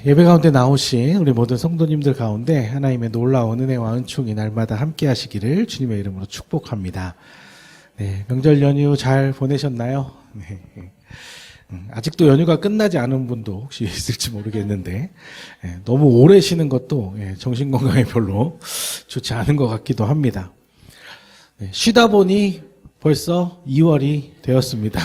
예배 가운데 나오신 우리 모든 성도님들 가운데 하나님의 놀라운 은혜와 은총이 날마다 함께 하시기를 주님의 이름으로 축복합니다. 네, 명절 연휴 잘 보내셨나요? 네. 아직도 연휴가 끝나지 않은 분도 혹시 있을지 모르겠는데 너무 오래 쉬는 것도 정신건강에 별로 좋지 않은 것 같기도 합니다. 쉬다 보니 벌써 2월이 되었습니다.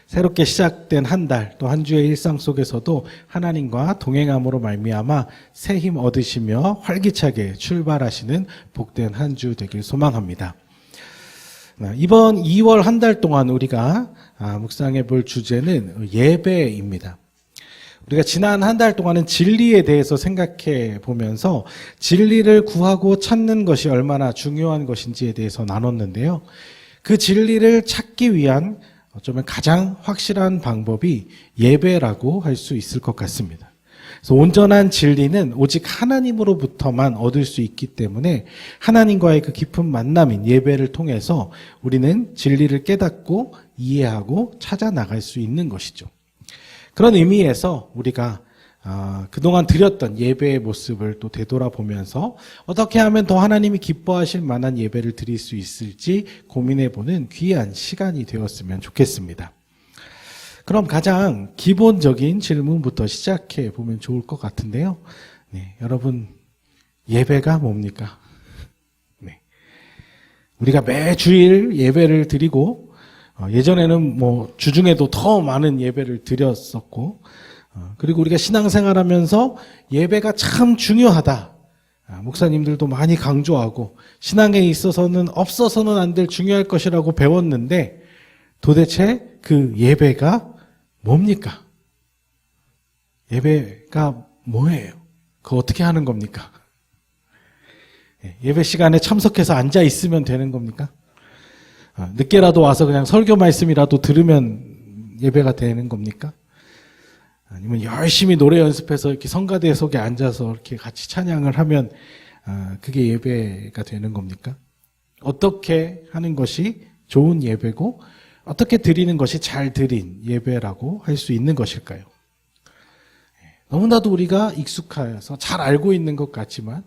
새롭게 시작된 한 달, 또 한 주의 일상 속에서도 하나님과 동행함으로 말미암아 새 힘 얻으시며 활기차게 출발하시는 복된 한 주 되길 소망합니다. 이번 2월 한 달 동안 우리가 묵상해 볼 주제는 예배입니다. 우리가 지난 한 달 동안은 진리에 대해서 생각해 보면서 진리를 구하고 찾는 것이 얼마나 중요한 것인지에 대해서 나눴는데요. 그 진리를 찾기 위한 어쩌면 가장 확실한 방법이 예배라고 할 수 있을 것 같습니다. 그래서 온전한 진리는 오직 하나님으로부터만 얻을 수 있기 때문에 하나님과의 그 깊은 만남인 예배를 통해서 우리는 진리를 깨닫고 이해하고 찾아 나갈 수 있는 것이죠. 그런 의미에서 우리가 그동안 드렸던 예배의 모습을 또 되돌아보면서 어떻게 하면 더 하나님이 기뻐하실 만한 예배를 드릴 수 있을지 고민해보는 귀한 시간이 되었으면 좋겠습니다. 그럼 가장 기본적인 질문부터 시작해 보면 좋을 것 같은데요. 네, 여러분, 예배가 뭡니까? 네. 우리가 매주일 예배를 드리고, 예전에는 주중에도 더 많은 예배를 드렸었고, 그리고 우리가 신앙생활 하면서 예배가 참 중요하다. 목사님들도 많이 강조하고, 신앙에 있어서는 없어서는 안 될 중요할 것이라고 배웠는데, 도대체 그 예배가 뭡니까? 예배가 뭐예요? 그거 어떻게 하는 겁니까? 예배 시간에 참석해서 앉아 있으면 되는 겁니까? 늦게라도 와서 그냥 설교 말씀이라도 들으면 예배가 되는 겁니까? 아니면 열심히 노래 연습해서 이렇게 성가대 속에 앉아서 이렇게 같이 찬양을 하면 그게 예배가 되는 겁니까? 어떻게 하는 것이 좋은 예배고 어떻게 드리는 것이 잘 드린 예배라고 할 수 있는 것일까요? 너무나도 우리가 익숙해서 잘 알고 있는 것 같지만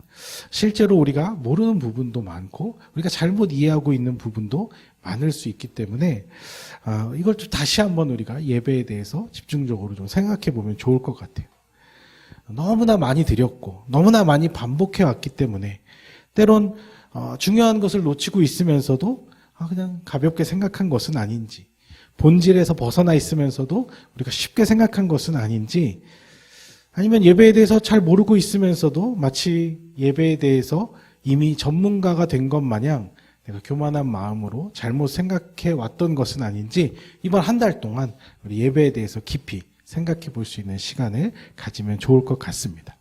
실제로 우리가 모르는 부분도 많고 우리가 잘못 이해하고 있는 부분도 많을 수 있기 때문에 이걸 좀 다시 한번 우리가 예배에 대해서 집중적으로 좀 생각해 보면 좋을 것 같아요. 너무나 많이 드렸고 너무나 많이 반복해 왔기 때문에 때론 중요한 것을 놓치고 있으면서도 그냥 가볍게 생각한 것은 아닌지, 본질에서 벗어나 있으면서도 우리가 쉽게 생각한 것은 아닌지, 아니면 예배에 대해서 잘 모르고 있으면서도 마치 예배에 대해서 이미 전문가가 된 것 마냥 내가 교만한 마음으로 잘못 생각해 왔던 것은 아닌지 이번 한 달 동안 우리 예배에 대해서 깊이 생각해 볼 수 있는 시간을 가지면 좋을 것 같습니다.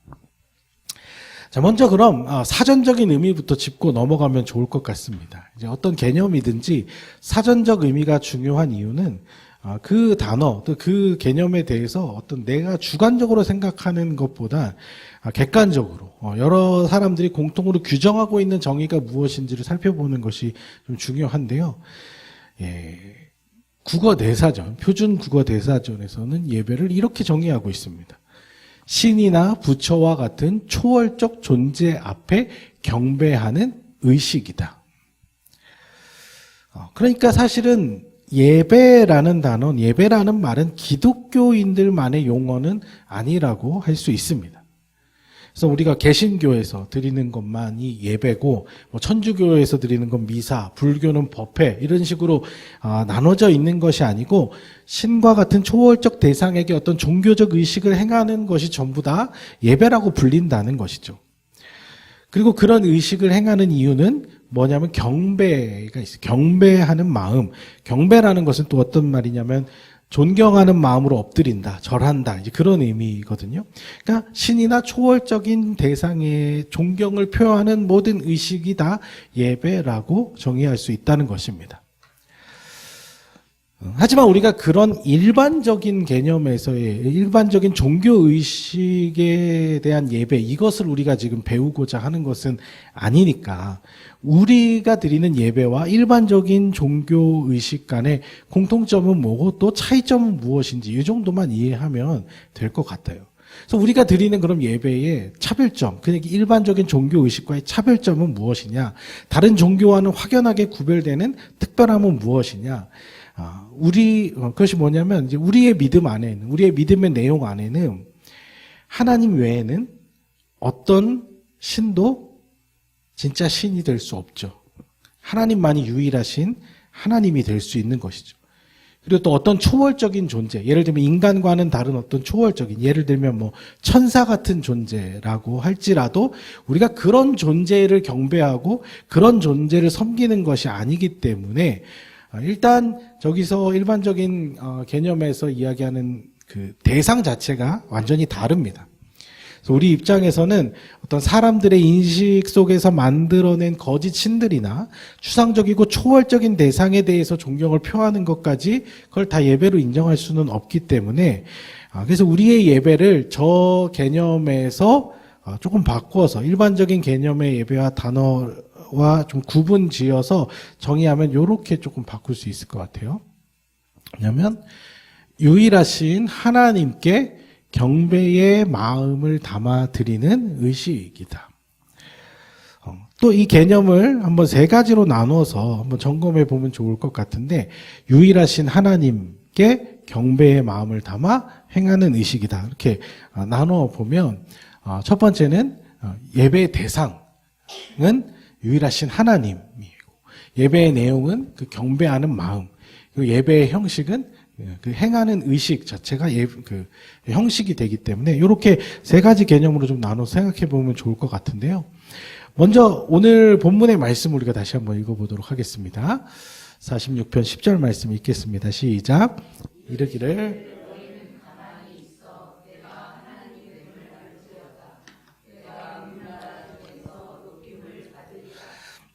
자, 먼저 그럼 사전적인 의미부터 짚고 넘어가면 좋을 것 같습니다. 이제 어떤 개념이든지 사전적 의미가 중요한 이유는 그 단어, 또 그 개념에 대해서 어떤 내가 주관적으로 생각하는 것보다 객관적으로 여러 사람들이 공통으로 규정하고 있는 정의가 무엇인지를 살펴보는 것이 좀 중요한데요. 국어 대사전, 표준 국어 대사전에서는 예배를 이렇게 정의하고 있습니다. 신이나 부처와 같은 초월적 존재 앞에 경배하는 의식이다. 그러니까 사실은 예배라는 단어, 예배라는 말은 기독교인들만의 용어는 아니라고 할 수 있습니다. 그래서 우리가 개신교에서 드리는 것만이 예배고, 천주교에서 드리는 건 미사, 불교는 법회 이런 식으로 나눠져 있는 것이 아니고 신과 같은 초월적 대상에게 어떤 종교적 의식을 행하는 것이 전부 다 예배라고 불린다는 것이죠. 그리고 그런 의식을 행하는 이유는 뭐냐면 경배가 있어요. 경배하는 마음. 경배라는 것은 또 어떤 말이냐면 존경하는 마음으로 엎드린다, 절한다, 이제 그런 의미거든요. 그러니까 신이나 초월적인 대상의 존경을 표하는 모든 의식이 다 예배라고 정의할 수 있다는 것입니다. 하지만 우리가 그런 일반적인 개념에서의 일반적인 종교의식에 대한 예배, 이것을 우리가 지금 배우고자 하는 것은 아니니까 우리가 드리는 예배와 일반적인 종교의식 간의 공통점은 뭐고 또 차이점은 무엇인지 이 정도만 이해하면 될 것 같아요. 그래서 우리가 드리는 그럼 예배의 차별점, 그러니까 일반적인 종교 의식과의 차별점은 무엇이냐? 다른 종교와는 확연하게 구별되는 특별함은 무엇이냐? 그것이 뭐냐면, 이제 우리의 믿음 안에는, 우리의 믿음의 내용 안에는 하나님 외에는 어떤 신도 진짜 신이 될 수 없죠. 하나님만이 유일하신 하나님이 될 수 있는 것이죠. 그리고 또 어떤 초월적인 존재, 예를 들면 인간과는 다른 어떤 초월적인, 예를 들면 뭐 천사 같은 존재라고 할지라도 우리가 그런 존재를 경배하고 그런 존재를 섬기는 것이 아니기 때문에 일단 저기서 일반적인 개념에서 이야기하는 그 대상 자체가 완전히 다릅니다. 그래서 우리 입장에서는 어떤 사람들의 인식 속에서 만들어낸 거짓 신들이나 추상적이고 초월적인 대상에 대해서 존경을 표하는 것까지 그걸 다 예배로 인정할 수는 없기 때문에 그래서 우리의 예배를 저 개념에서 조금 바꿔서 일반적인 개념의 예배와 단어와 좀 구분 지어서 정의하면 이렇게 조금 바꿀 수 있을 것 같아요. 왜냐하면 유일하신 하나님께 경배의 마음을 담아 드리는 의식이다. 또 이 개념을 한번 세 가지로 나눠서 한번 점검해 보면 좋을 것 같은데, 유일하신 하나님께 경배의 마음을 담아 행하는 의식이다. 이렇게 나눠 보면 첫 번째는 예배의 대상은 유일하신 하나님이고, 예배의 내용은 그 경배하는 마음, 그리고 예배의 형식은 그 행하는 의식 자체가 그 형식이 되기 때문에 이렇게 세 가지 개념으로 좀 나눠서 생각해 보면 좋을 것 같은데요. 먼저 오늘 본문의 말씀 우리가 다시 한번 읽어보도록 하겠습니다. 46편 10절 말씀 읽겠습니다. 시작. 이르기를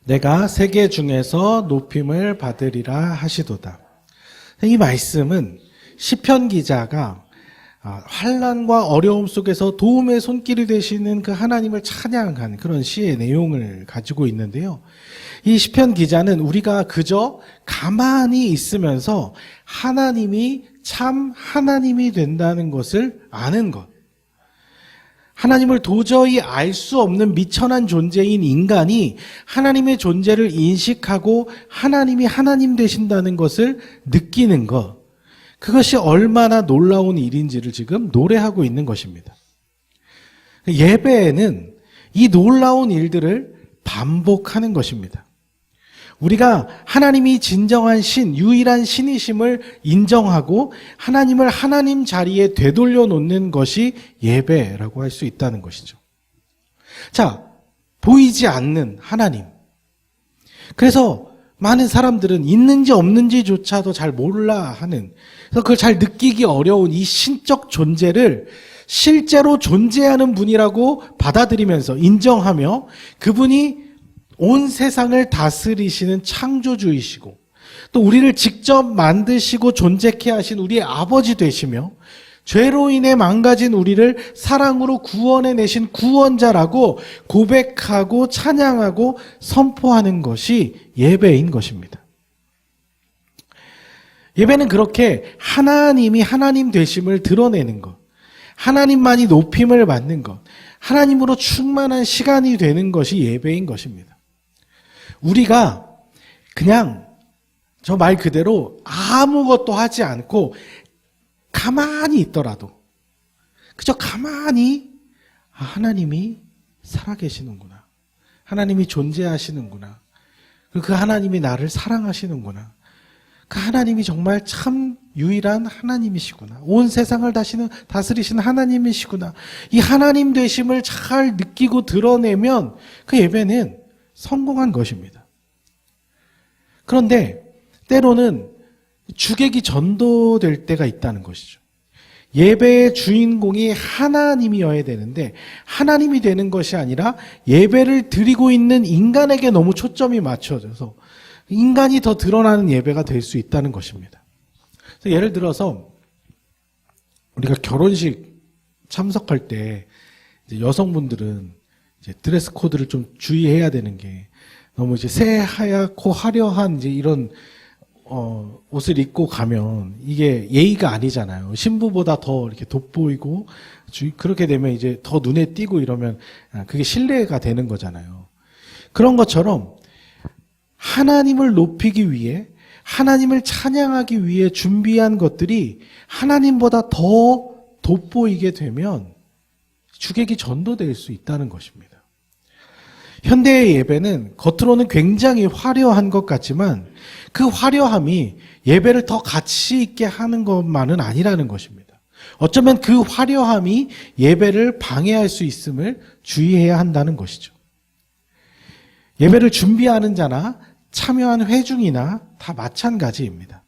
내가 세계 중에서 높임을 받으리라 하시도다. 이 말씀은 시편 기자가 환난과 어려움 속에서 도움의 손길이 되시는 그 하나님을 찬양한 그런 시의 내용을 가지고 있는데요. 이 시편 기자는 우리가 그저 가만히 있으면서 하나님이 참 하나님이 된다는 것을 아는 것, 하나님을 도저히 알 수 없는 미천한 존재인 인간이 하나님의 존재를 인식하고 하나님이 하나님 되신다는 것을 느끼는 것, 그것이 얼마나 놀라운 일인지를 지금 노래하고 있는 것입니다. 예배에는 이 놀라운 일들을 반복하는 것입니다. 우리가 하나님이 진정한 신, 유일한 신이심을 인정하고 하나님을 하나님 자리에 되돌려 놓는 것이 예배라고 할 수 있다는 것이죠. 자, 보이지 않는 하나님. 그래서 많은 사람들은 있는지 없는지조차도 잘 몰라 하는, 그래서 그걸 잘 느끼기 어려운 이 신적 존재를 실제로 존재하는 분이라고 받아들이면서 인정하며 그분이 온 세상을 다스리시는 창조주이시고 또 우리를 직접 만드시고 존재케 하신 우리의 아버지 되시며 죄로 인해 망가진 우리를 사랑으로 구원해내신 구원자라고 고백하고 찬양하고 선포하는 것이 예배인 것입니다. 예배는 그렇게 하나님이 하나님 되심을 드러내는 것, 하나님만이 높임을 받는 것, 하나님으로 충만한 시간이 되는 것이 예배인 것입니다. 우리가 그냥 저 말 그대로 아무것도 하지 않고 가만히 있더라도 그저 가만히 하나님이 살아계시는구나, 하나님이 존재하시는구나, 그리고 그 하나님이 나를 사랑하시는구나, 그 하나님이 정말 참 유일한 하나님이시구나, 온 세상을 다스리시는 하나님이시구나, 이 하나님 되심을 잘 느끼고 드러내면 그 예배는 성공한 것입니다. 그런데 때로는 주객이 전도될 때가 있다는 것이죠. 예배의 주인공이 하나님이어야 되는데 하나님이 되는 것이 아니라 예배를 드리고 있는 인간에게 너무 초점이 맞춰져서 인간이 더 드러나는 예배가 될 수 있다는 것입니다. 그래서 예를 들어서 우리가 결혼식 참석할 때 이제 여성분들은 이제 드레스 코드를 좀 주의해야 되는 게 너무 이제 새하얗고 화려한 이제 이런 옷을 입고 가면 이게 예의가 아니잖아요. 신부보다 더 이렇게 돋보이고 그렇게 되면 이제 더 눈에 띄고 이러면 그게 신뢰가 되는 거잖아요. 그런 것처럼 하나님을 높이기 위해 하나님을 찬양하기 위해 준비한 것들이 하나님보다 더 돋보이게 되면 주객이 전도될 수 있다는 것입니다. 현대의 예배는 겉으로는 굉장히 화려한 것 같지만 그 화려함이 예배를 더 가치 있게 하는 것만은 아니라는 것입니다. 어쩌면 그 화려함이 예배를 방해할 수 있음을 주의해야 한다는 것이죠. 예배를 준비하는 자나 참여한 회중이나 다 마찬가지입니다.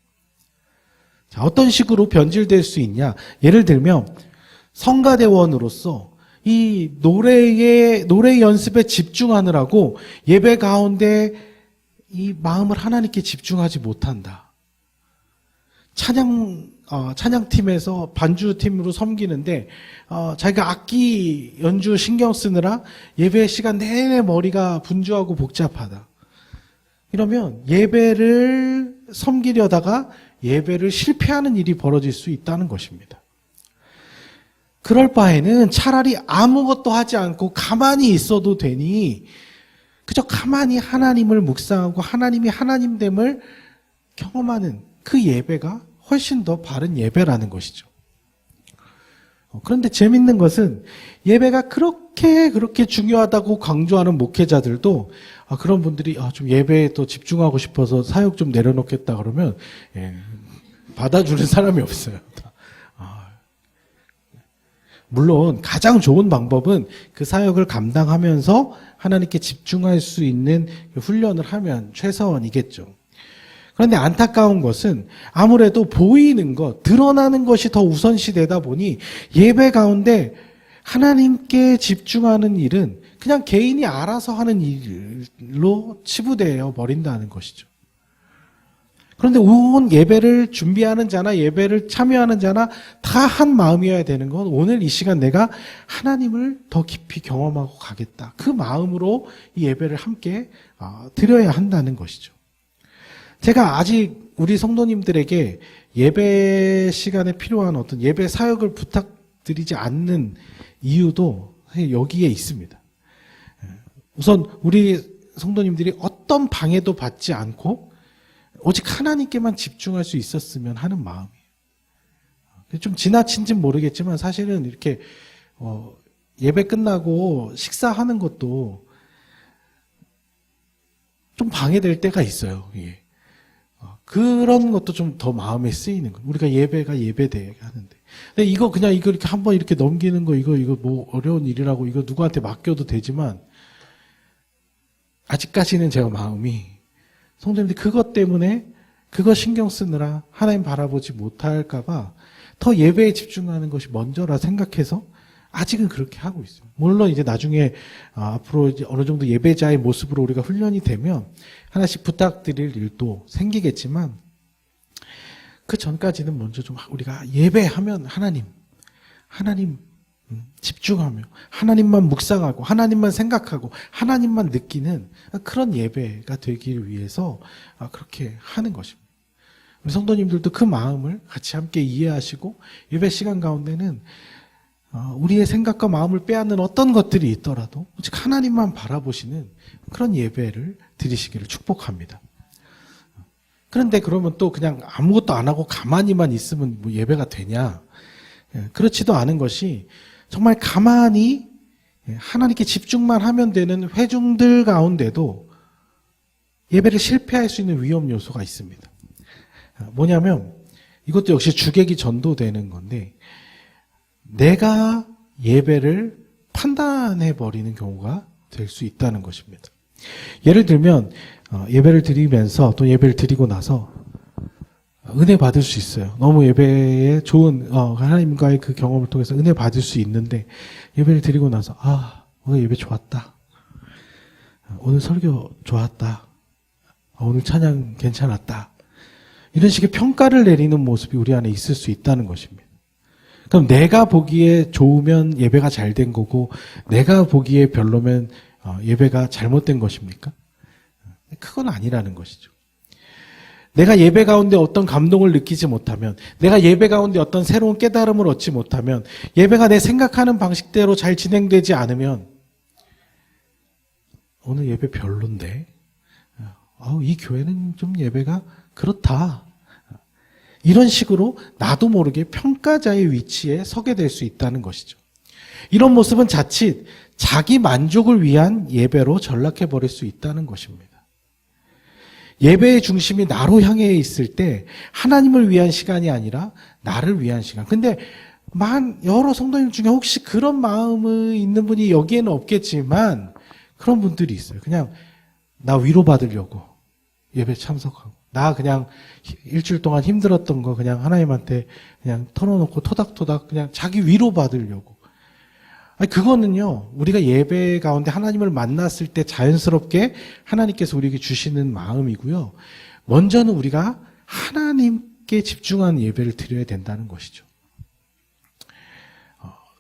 자, 어떤 식으로 변질될 수 있냐? 예를 들면 성가대원으로서 이 노래 연습에 집중하느라고 예배 가운데 이 마음을 하나님께 집중하지 못한다. 찬양팀에서 반주팀으로 섬기는데 자기가 악기 연주 신경 쓰느라 예배 시간 내내 머리가 분주하고 복잡하다. 이러면 예배를 섬기려다가 예배를 실패하는 일이 벌어질 수 있다는 것입니다. 그럴 바에는 차라리 아무것도 하지 않고 가만히 있어도 되니 그저 가만히 하나님을 묵상하고 하나님이 하나님됨을 경험하는 그 예배가 훨씬 더 바른 예배라는 것이죠. 그런데 재밌는 것은 예배가 그렇게 중요하다고 강조하는 목회자들도 그런 분들이 좀 예배에 또 집중하고 싶어서 사역 좀 내려놓겠다 그러면 받아주는 사람이 없어요. 물론 가장 좋은 방법은 그 사역을 감당하면서 하나님께 집중할 수 있는 훈련을 하면 최선이겠죠. 그런데 안타까운 것은 아무래도 보이는 것, 드러나는 것이 더 우선시되다 보니 예배 가운데 하나님께 집중하는 일은 그냥 개인이 알아서 하는 일로 치부되어 버린다는 것이죠. 그런데 온 예배를 준비하는 자나 예배를 참여하는 자나 다 한 마음이어야 되는 건 오늘 이 시간 내가 하나님을 더 깊이 경험하고 가겠다. 그 마음으로 이 예배를 함께 드려야 한다는 것이죠. 제가 아직 우리 성도님들에게 예배 시간에 필요한 어떤 예배 사역을 부탁드리지 않는 이유도 여기에 있습니다. 우선 우리 성도님들이 어떤 방해도 받지 않고 오직 하나님께만 집중할 수 있었으면 하는 마음이에요. 좀 지나친진 모르겠지만 사실은 이렇게 예배 끝나고 식사하는 것도 좀 방해될 때가 있어요. 예. 그런 것도 좀 더 마음에 쓰이는 거예요. 우리가 예배가 예배되게 하는데. 근데 이거 이렇게 한번 이렇게 넘기는 거 이거 뭐 어려운 일이라고 이거 누구한테 맡겨도 되지만 아직까지는 제가 마음이 성도님들이 그것 때문에 그거 신경 쓰느라 하나님 바라보지 못할까봐 더 예배에 집중하는 것이 먼저라 생각해서 아직은 그렇게 하고 있어요. 물론 이제 나중에 앞으로 이제 어느 정도 예배자의 모습으로 우리가 훈련이 되면 하나씩 부탁드릴 일도 생기겠지만 그 전까지는 먼저 좀 우리가 예배하면 하나님 집중하며 하나님만 묵상하고 하나님만 생각하고 하나님만 느끼는 그런 예배가 되기 위해서 그렇게 하는 것입니다. 우리 성도님들도 그 마음을 같이 함께 이해하시고 예배 시간 가운데는 우리의 생각과 마음을 빼앗는 어떤 것들이 있더라도 오직 하나님만 바라보시는 그런 예배를 드리시기를 축복합니다. 그런데 그러면 또 그냥 아무것도 안 하고 가만히만 있으면 뭐 예배가 되냐? 그렇지도 않은 것이 정말 가만히 하나님께 집중만 하면 되는 회중들 가운데도 예배를 실패할 수 있는 위험 요소가 있습니다. 뭐냐면 이것도 역시 주객이 전도되는 건데 내가 예배를 판단해 버리는 경우가 될 수 있다는 것입니다. 예를 들면 예배를 드리면서 또 예배를 드리고 나서 은혜 받을 수 있어요. 너무 예배에 좋은 하나님과의 그 경험을 통해서 은혜 받을 수 있는데 예배를 드리고 나서 오늘 예배 좋았다. 오늘 설교 좋았다. 오늘 찬양 괜찮았다. 이런 식의 평가를 내리는 모습이 우리 안에 있을 수 있다는 것입니다. 그럼 내가 보기에 좋으면 예배가 잘 된 거고 내가 보기에 별로면 예배가 잘못된 것입니까? 그건 아니라는 것이죠. 내가 예배 가운데 어떤 감동을 느끼지 못하면, 내가 예배 가운데 어떤 새로운 깨달음을 얻지 못하면, 예배가 내 생각하는 방식대로 잘 진행되지 않으면 오늘 예배 별론데, 이 교회는 좀 예배가 그렇다, 이런 식으로 나도 모르게 평가자의 위치에 서게 될 수 있다는 것이죠. 이런 모습은 자칫 자기 만족을 위한 예배로 전락해버릴 수 있다는 것입니다. 예배의 중심이 나로 향해 있을 때 하나님을 위한 시간이 아니라 나를 위한 시간. 근데 여러 성도님 중에 혹시 그런 마음이 있는 분이 여기에는 없겠지만 그런 분들이 있어요. 그냥 나 위로받으려고 예배 참석하고, 나 그냥 일주일 동안 힘들었던 거 그냥 하나님한테 그냥 털어놓고 토닥토닥 그냥 자기 위로받으려고. 그거는요, 우리가 예배 가운데 하나님을 만났을 때 자연스럽게 하나님께서 우리에게 주시는 마음이고요. 먼저는 우리가 하나님께 집중한 예배를 드려야 된다는 것이죠.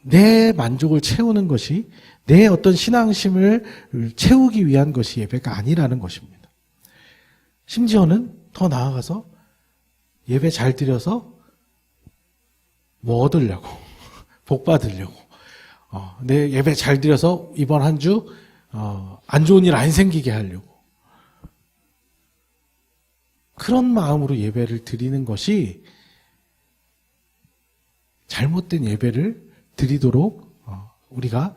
내 만족을 채우는 것이, 내 어떤 신앙심을 채우기 위한 것이 예배가 아니라는 것입니다. 심지어는 더 나아가서 예배 잘 드려서 뭐 얻으려고, 복 받으려고, 내 예배 잘 드려서 이번 한 주 안 좋은 일 안 생기게 하려고, 그런 마음으로 예배를 드리는 것이 잘못된 예배를 드리도록, 우리가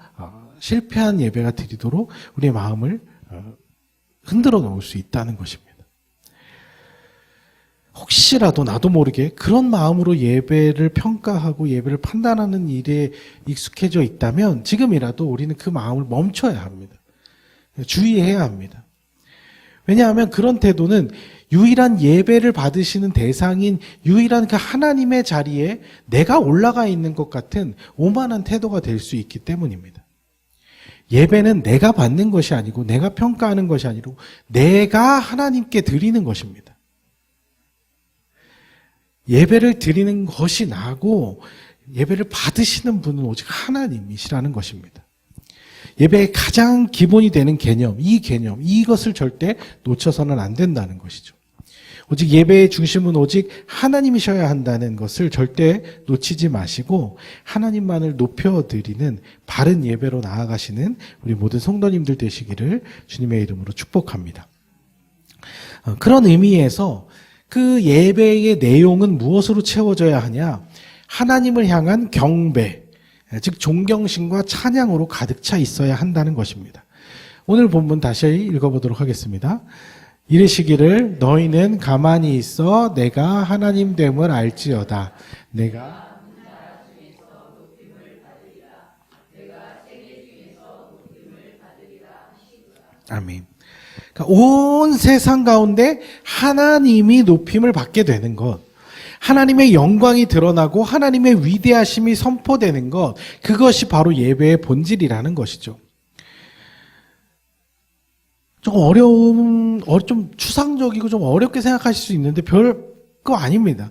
실패한 예배가 드리도록 우리의 마음을 흔들어 놓을 수 있다는 것입니다. 혹시라도 나도 모르게 그런 마음으로 예배를 평가하고 예배를 판단하는 일에 익숙해져 있다면 지금이라도 우리는 그 마음을 멈춰야 합니다. 주의해야 합니다. 왜냐하면 그런 태도는 유일한 예배를 받으시는 대상인 유일한 그 하나님의 자리에 내가 올라가 있는 것 같은 오만한 태도가 될 수 있기 때문입니다. 예배는 내가 받는 것이 아니고 내가 평가하는 것이 아니고 내가 하나님께 드리는 것입니다. 예배를 드리는 것이 나고 예배를 받으시는 분은 오직 하나님이시라는 것입니다. 예배의 가장 기본이 되는 개념, 이것을 절대 놓쳐서는 안 된다는 것이죠. 오직 예배의 중심은 오직 하나님이셔야 한다는 것을 절대 놓치지 마시고 하나님만을 높여드리는 바른 예배로 나아가시는 우리 모든 성도님들 되시기를 주님의 이름으로 축복합니다. 그런 의미에서 그 예배의 내용은 무엇으로 채워져야 하냐? 하나님을 향한 경배, 즉 존경심과 찬양으로 가득 차 있어야 한다는 것입니다. 오늘 본문 다시 읽어보도록 하겠습니다. 이르시기를 너희는 가만히 있어 내가 하나님 됨을 알지어다. 내가 아멘. 그러니까 온 세상 가운데 하나님이 높임을 받게 되는 것, 하나님의 영광이 드러나고 하나님의 위대하심이 선포되는 것, 그것이 바로 예배의 본질이라는 것이죠. 좀 추상적이고 좀 어렵게 생각하실 수 있는데 별거 아닙니다.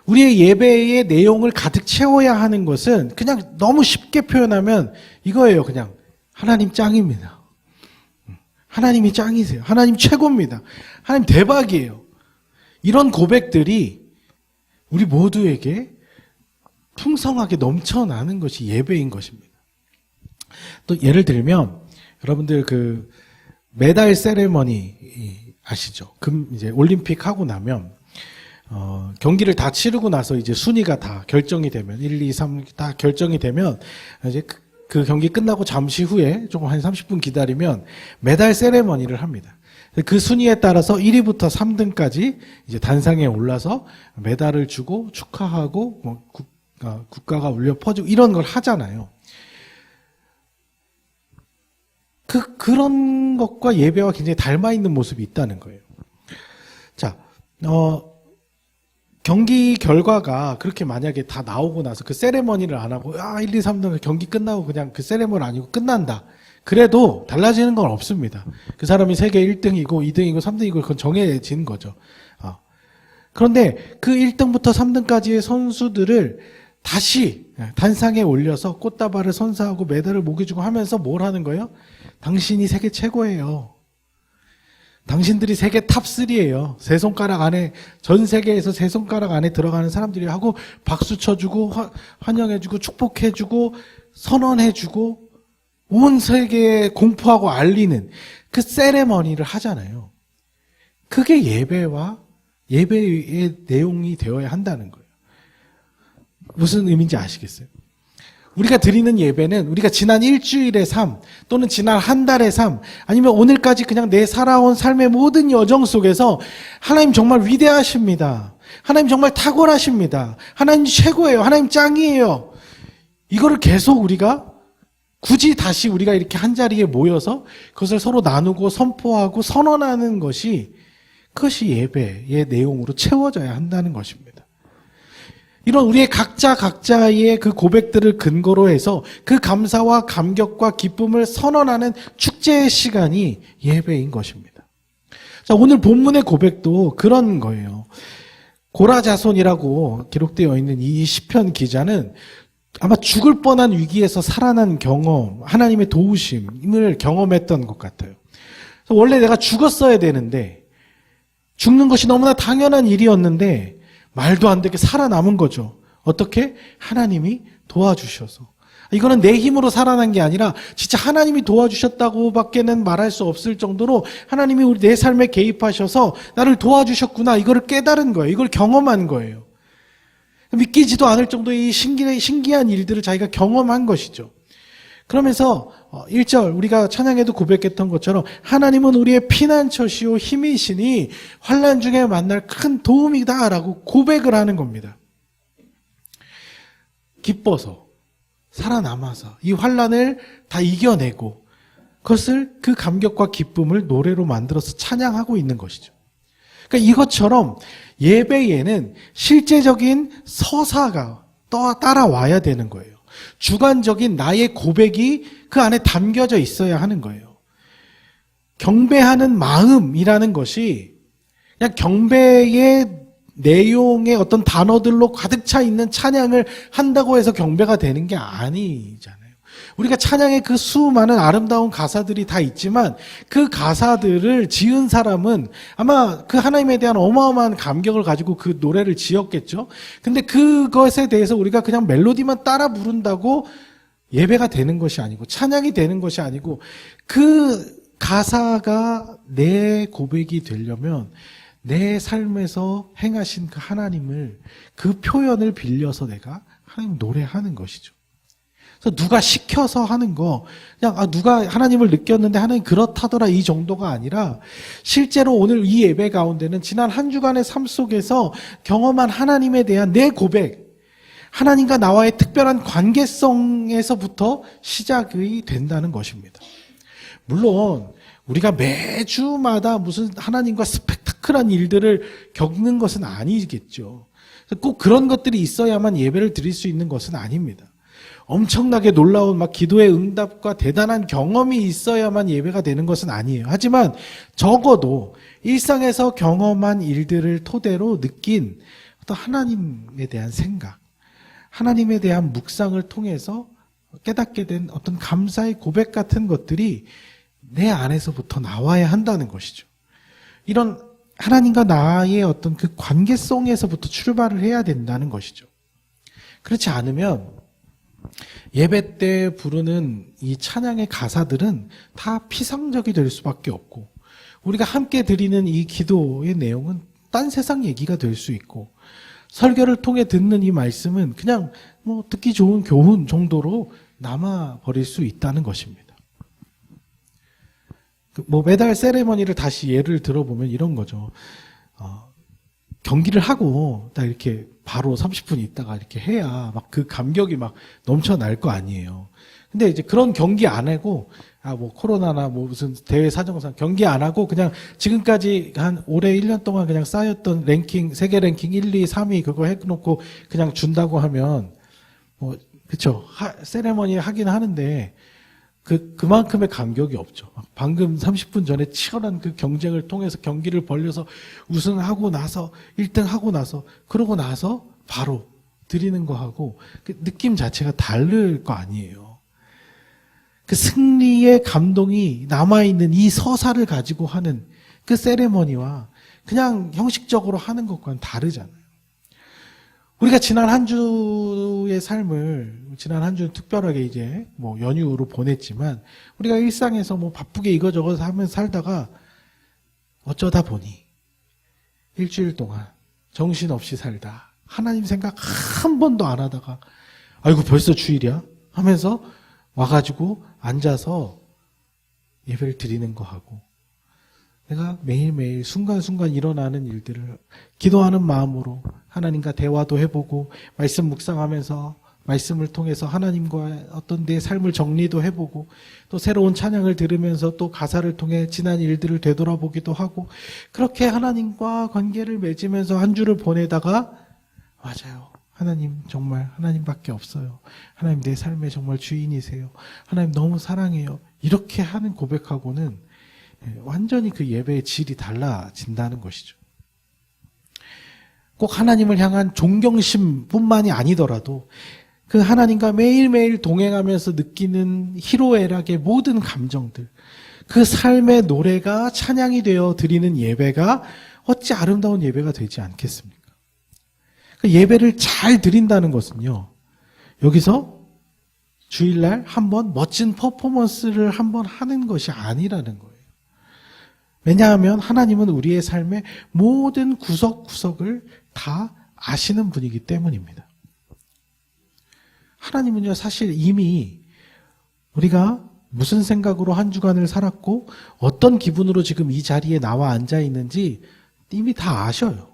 우리의 예배의 내용을 가득 채워야 하는 것은 그냥 너무 쉽게 표현하면 이거예요. 그냥 하나님 짱입니다. 하나님이 짱이세요. 하나님 최고입니다. 하나님 대박이에요. 이런 고백들이 우리 모두에게 풍성하게 넘쳐나는 것이 예배인 것입니다. 또 예를 들면 여러분들 그 메달 세레머니 아시죠? 이제 올림픽 하고 나면 경기를 다 치르고 나서 이제 순위가 다 결정이 되면 1, 2, 3 다 결정이 되면 이제 그 경기 끝나고 잠시 후에 조금 한 30분 기다리면 메달 세레머니를 합니다. 그 순위에 따라서 1위부터 3등까지 이제 단상에 올라서 메달을 주고 축하하고 국가가 울려 퍼지고 이런 걸 하잖아요. 그런 것과 예배와 굉장히 닮아 있는 모습이 있다는 거예요. 자, 경기 결과가 그렇게 만약에 다 나오고 나서 그 세레머니를 안 하고 1, 2, 3등 경기 끝나고 그냥 그 세레머니 아니고 끝난다. 그래도 달라지는 건 없습니다. 그 사람이 세계 1등이고 2등이고 3등이고 그건 정해진 거죠. 그런데 그 1등부터 3등까지의 선수들을 다시 단상에 올려서 꽃다발을 선사하고 메달을 목에 주고 하면서 뭘 하는 거예요? 당신이 세계 최고예요. 당신들이 세계 탑3예요. 세 손가락 안에, 전 세계에서 세 손가락 안에 들어가는 사람들이 하고 박수 쳐주고 환영해주고 축복해주고 선언해주고 온 세계에 공포하고 알리는 그 세레머니를 하잖아요. 그게 예배의 내용이 되어야 한다는 거예요. 무슨 의미인지 아시겠어요? 우리가 드리는 예배는 우리가 지난 일주일의 삶 또는 지난 한 달의 삶 아니면 오늘까지 그냥 내 살아온 삶의 모든 여정 속에서 하나님 정말 위대하십니다. 하나님 정말 탁월하십니다. 하나님 최고예요. 하나님 짱이에요. 이거를 계속 우리가 굳이 다시 우리가 이렇게 한자리에 모여서 그것을 서로 나누고 선포하고 선언하는 그것이 예배의 내용으로 채워져야 한다는 것입니다. 이런 우리의 각자의 그 고백들을 근거로 해서 그 감사와 감격과 기쁨을 선언하는 축제의 시간이 예배인 것입니다. 자, 오늘 본문의 고백도 그런 거예요. 고라자손이라고 기록되어 있는 이 시편 기자는 아마 죽을 뻔한 위기에서 살아난 경험, 하나님의 도우심을 경험했던 것 같아요. 원래 내가 죽었어야 되는데 죽는 것이 너무나 당연한 일이었는데 말도 안 되게 살아남은 거죠. 어떻게? 하나님이 도와주셔서. 이거는 내 힘으로 살아난 게 아니라 진짜 하나님이 도와주셨다고밖에는 말할 수 없을 정도로 하나님이 우리 내 삶에 개입하셔서 나를 도와주셨구나. 이거를 깨달은 거예요. 이걸 경험한 거예요. 믿기지도 않을 정도의 이 신기한 일들을 자기가 경험한 것이죠. 그러면서 1절 우리가 찬양에도 고백했던 것처럼 하나님은 우리의 피난처시오 힘이시니 환난 중에 만날 큰 도움이다라고 고백을 하는 겁니다. 기뻐서 살아남아서 이 환난을 다 이겨내고 그것을 그 감격과 기쁨을 노래로 만들어서 찬양하고 있는 것이죠. 그러니까 이것처럼 예배에는 실제적인 서사가 따라와야 되는 거예요. 주관적인 나의 고백이 그 안에 담겨져 있어야 하는 거예요. 경배하는 마음이라는 것이 그냥 경배의 내용의 어떤 단어들로 가득 차 있는 찬양을 한다고 해서 경배가 되는 게 아니잖아요. 우리가 찬양의 그 수많은 아름다운 가사들이 다 있지만 그 가사들을 지은 사람은 아마 그 하나님에 대한 어마어마한 감격을 가지고 그 노래를 지었겠죠. 근데 그것에 대해서 우리가 그냥 멜로디만 따라 부른다고 예배가 되는 것이 아니고 찬양이 되는 것이 아니고 그 가사가 내 고백이 되려면 내 삶에서 행하신 그 하나님을 그 표현을 빌려서 내가 하나님 노래하는 것이죠. 그래서 누가 시켜서 하는 거 그냥 누가 하나님을 느꼈는데 하나님 그렇다더라 이 정도가 아니라 실제로 오늘 이 예배 가운데는 지난 한 주간의 삶 속에서 경험한 하나님에 대한 내 고백 하나님과 나와의 특별한 관계성에서부터 시작이 된다는 것입니다. 물론 우리가 매주마다 무슨 하나님과 스펙타클한 일들을 겪는 것은 아니겠죠. 꼭 그런 것들이 있어야만 예배를 드릴 수 있는 것은 아닙니다. 엄청나게 놀라운 막 기도의 응답과 대단한 경험이 있어야만 예배가 되는 것은 아니에요. 하지만 적어도 일상에서 경험한 일들을 토대로 느낀 어떤 하나님에 대한 생각, 하나님에 대한 묵상을 통해서 깨닫게 된 어떤 감사의 고백 같은 것들이 내 안에서부터 나와야 한다는 것이죠. 이런 하나님과 나의 어떤 그 관계성에서부터 출발을 해야 된다는 것이죠. 그렇지 않으면 예배 때 부르는 이 찬양의 가사들은 다 피상적이 될 수밖에 없고 우리가 함께 드리는 이 기도의 내용은 딴 세상 얘기가 될 수 있고 설교를 통해 듣는 이 말씀은 그냥 뭐 듣기 좋은 교훈 정도로 남아버릴 수 있다는 것입니다. 뭐 매달 세레머니를 다시 예를 들어보면 이런 거죠. 경기를 하고 딱 이렇게 바로 30분 있다가 이렇게 해야 막 그 감격이 막 넘쳐날 거 아니에요. 근데 이제 그런 경기 안 하고 뭐 코로나나 뭐 무슨 대회 사정상 경기 안 하고 그냥 지금까지 한 올해 1년 동안 그냥 쌓였던 랭킹 세계 랭킹 1, 2, 3위 그거 해놓고 그냥 준다고 하면 뭐 그쵸 세레머니 하긴 하는데 그만큼의 감격이 없죠. 방금 30분 전에 치열한 그 경쟁을 통해서 경기를 벌려서 우승하고 나서 1등 하고 나서 그러고 나서 바로 드리는 거하고 그 느낌 자체가 다를 거 아니에요. 그 승리의 감동이 남아있는 이 서사를 가지고 하는 그 세레머니와 그냥 형식적으로 하는 것과는 다르잖아요. 우리가 지난 한 주의 삶을, 지난 한 주는 특별하게 이제 뭐 연휴로 보냈지만, 우리가 일상에서 뭐 바쁘게 이거저거 하면서 살다가 어쩌다 보니 일주일 동안 정신없이 살다 하나님 생각 한 번도 안 하다가 아이고 벌써 주일이야 하면서 와가지고 앉아서 예배를 드리는 거하고, 내가 매일매일 순간순간 일어나는 일들을 기도하는 마음으로 하나님과 대화도 해보고, 말씀 묵상하면서 말씀을 통해서 하나님과 어떤 내 삶을 정리도 해보고, 또 새로운 찬양을 들으면서 또 가사를 통해 지난 일들을 되돌아보기도 하고, 그렇게 하나님과 관계를 맺으면서 한 주를 보내다가, 맞아요, 하나님 정말 하나님밖에 없어요, 하나님 내 삶의 정말 주인이세요, 하나님 너무 사랑해요, 이렇게 하는 고백하고는 완전히 그 예배의 질이 달라진다는 것이죠. 꼭 하나님을 향한 존경심뿐만이 아니더라도 그 하나님과 매일매일 동행하면서 느끼는 희로애락의 모든 감정들, 그 삶의 노래가 찬양이 되어 드리는 예배가 어찌 아름다운 예배가 되지 않겠습니까? 그 예배를 잘 드린다는 것은요, 여기서 주일날 한번 멋진 퍼포먼스를 한번 하는 것이 아니라는 거예요. 왜냐하면 하나님은 우리의 삶의 모든 구석구석을 다 아시는 분이기 때문입니다. 하나님은요, 사실 이미 우리가 무슨 생각으로 한 주간을 살았고 어떤 기분으로 지금 이 자리에 나와 앉아 있는지 이미 다 아셔요.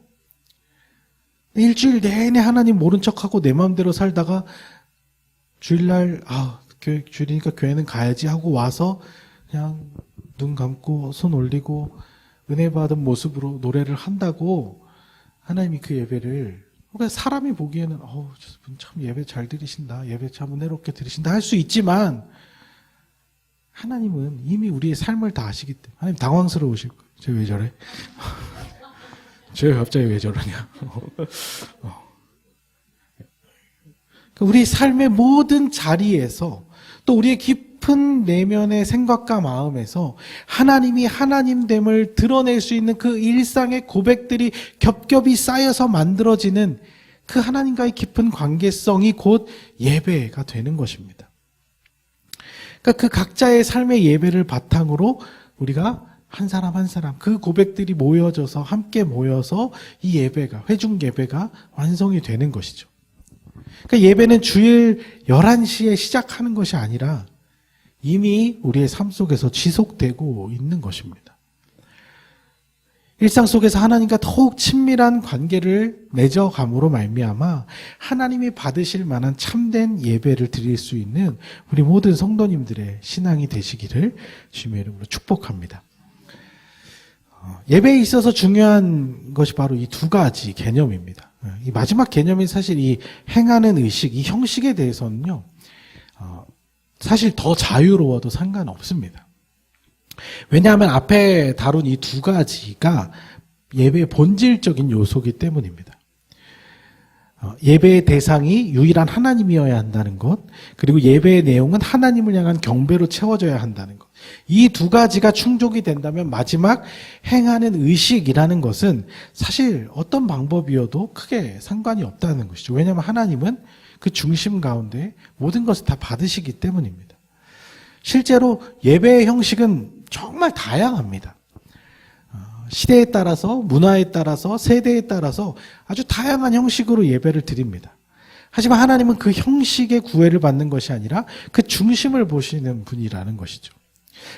일주일 내내 하나님 모른 척하고 내 마음대로 살다가 주일날 교회 주일이니까 교회는 가야지 하고 와서 그냥 눈 감고 손 올리고 은혜 받은 모습으로 노래를 한다고 하나님이 그 예배를, 사람이 보기에는 저분 참 예배 잘 드리신다, 예배 참 은혜롭게 드리신다 할 수 있지만, 하나님은 이미 우리의 삶을 다 아시기 때문에 하나님 당황스러우실 거예요. 쟤 왜 저래? 쟤 갑자기 왜 저러냐? 우리 삶의 모든 자리에서 또 우리의 깊은 내면의 생각과 마음에서 하나님이 하나님됨을 드러낼 수 있는 그 일상의 고백들이 겹겹이 쌓여서 만들어지는 그 하나님과의 깊은 관계성이 곧 예배가 되는 것입니다. 그러니까 그 각자의 삶의 예배를 바탕으로 우리가 한 사람 한 사람 그 고백들이 모여져서 함께 모여서 이 예배가, 회중 예배가 완성이 되는 것이죠. 그러니까 예배는 주일 11시에 시작하는 것이 아니라 이미 우리의 삶 속에서 지속되고 있는 것입니다. 일상 속에서 하나님과 더욱 친밀한 관계를 맺어감으로 말미암아 하나님이 받으실 만한 참된 예배를 드릴 수 있는 우리 모든 성도님들의 신앙이 되시기를 주님의 이름으로 축복합니다. 예배에 있어서 중요한 것이 바로 이 두 가지 개념입니다. 이 마지막 개념인 사실 이 행하는 의식, 이 형식에 대해서는요, 사실 더 자유로워도 상관없습니다. 왜냐하면 앞에 다룬 이 두 가지가 예배의 본질적인 요소이기 때문입니다. 예배의 대상이 유일한 하나님이어야 한다는 것, 그리고 예배의 내용은 하나님을 향한 경배로 채워져야 한다는 것. 이 두 가지가 충족이 된다면 마지막 행하는 의식이라는 것은 사실 어떤 방법이어도 크게 상관이 없다는 것이죠. 왜냐하면 하나님은 그 중심 가운데 모든 것을 다 받으시기 때문입니다. 실제로 예배의 형식은 정말 다양합니다. 시대에 따라서, 문화에 따라서, 세대에 따라서 아주 다양한 형식으로 예배를 드립니다. 하지만 하나님은 그 형식의 구애를 받는 것이 아니라 그 중심을 보시는 분이라는 것이죠.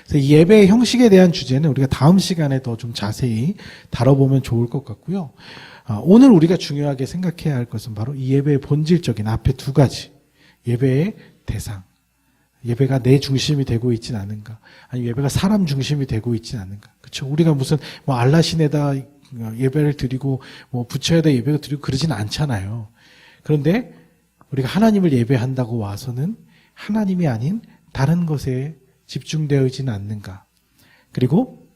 그래서 이 예배의 형식에 대한 주제는 우리가 다음 시간에 더 좀 자세히 다뤄보면 좋을 것 같고요. 오늘 우리가 중요하게 생각해야 할 것은 바로 이 예배의 본질적인 앞에 두 가지. 예배의 대상. 예배가 내 중심이 되고 있진 않은가? 아니 예배가 사람 중심이 되고 있진 않은가? 그렇죠? 우리가 무슨 뭐 알라신에다 예배를 드리고 뭐 부처에다 예배를 드리고 그러진 않잖아요. 그런데 우리가 하나님을 예배한다고 와서는 하나님이 아닌 다른 것에 집중되어 있지는 않는가? 그리고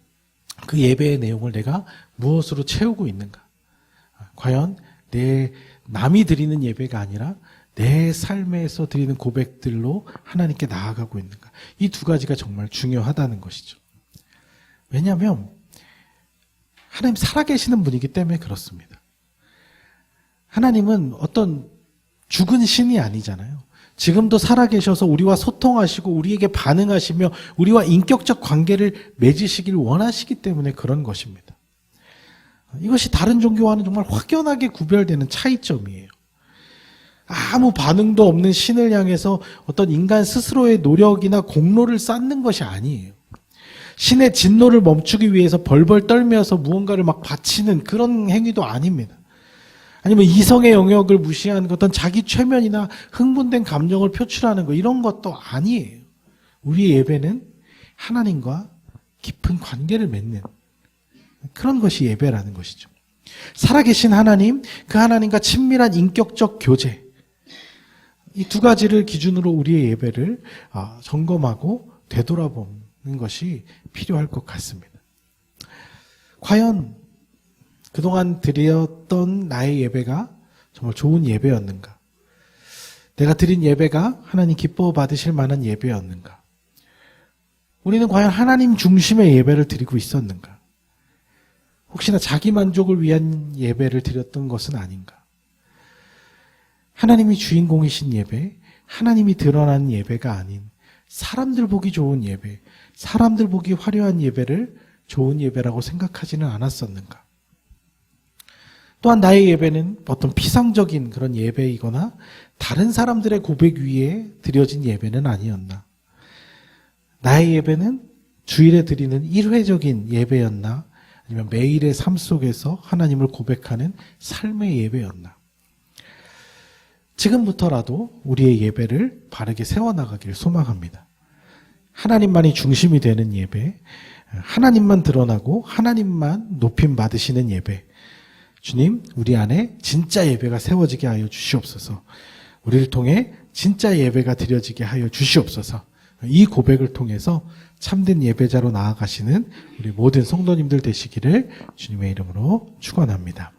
그 예배의 내용을 내가 무엇으로 채우고 있는가? 과연 내 남이 드리는 예배가 아니라 내 삶에서 드리는 고백들로 하나님께 나아가고 있는가? 이 두 가지가 정말 중요하다는 것이죠. 왜냐하면 하나님 살아계시는 분이기 때문에 그렇습니다. 하나님은 어떤 죽은 신이 아니잖아요. 지금도 살아계셔서 우리와 소통하시고 우리에게 반응하시며 우리와 인격적 관계를 맺으시길 원하시기 때문에 그런 것입니다. 이것이 다른 종교와는 정말 확연하게 구별되는 차이점이에요. 아무 반응도 없는 신을 향해서 어떤 인간 스스로의 노력이나 공로를 쌓는 것이 아니에요. 신의 진노를 멈추기 위해서 벌벌 떨면서 무언가를 막 바치는 그런 행위도 아닙니다. 아니면 이성의 영역을 무시한 어떤 자기 최면이나 흥분된 감정을 표출하는 거 이런 것도 아니에요. 우리의 예배는 하나님과 깊은 관계를 맺는 그런 것이 예배라는 것이죠. 살아계신 하나님, 그 하나님과 친밀한 인격적 교제 이 두 가지를 기준으로 우리의 예배를 점검하고 되돌아보는 것이 필요할 것 같습니다. 과연 그동안 드렸던 나의 예배가 정말 좋은 예배였는가? 내가 드린 예배가 하나님 기뻐 받으실 만한 예배였는가? 우리는 과연 하나님 중심의 예배를 드리고 있었는가? 혹시나 자기 만족을 위한 예배를 드렸던 것은 아닌가? 하나님이 주인공이신 예배, 하나님이 드러나는 예배가 아닌 사람들 보기 좋은 예배, 사람들 보기 화려한 예배를 좋은 예배라고 생각하지는 않았었는가? 또한 나의 예배는 어떤 피상적인 그런 예배이거나 다른 사람들의 고백 위에 드려진 예배는 아니었나? 나의 예배는 주일에 드리는 일회적인 예배였나? 아니면 매일의 삶 속에서 하나님을 고백하는 삶의 예배였나? 지금부터라도 우리의 예배를 바르게 세워나가길 소망합니다. 하나님만이 중심이 되는 예배, 하나님만 드러나고 하나님만 높임 받으시는 예배, 주님, 우리 안에 진짜 예배가 세워지게 하여 주시옵소서. 우리를 통해 진짜 예배가 드려지게 하여 주시옵소서. 이 고백을 통해서 참된 예배자로 나아가시는 우리 모든 성도님들 되시기를 주님의 이름으로 축원합니다.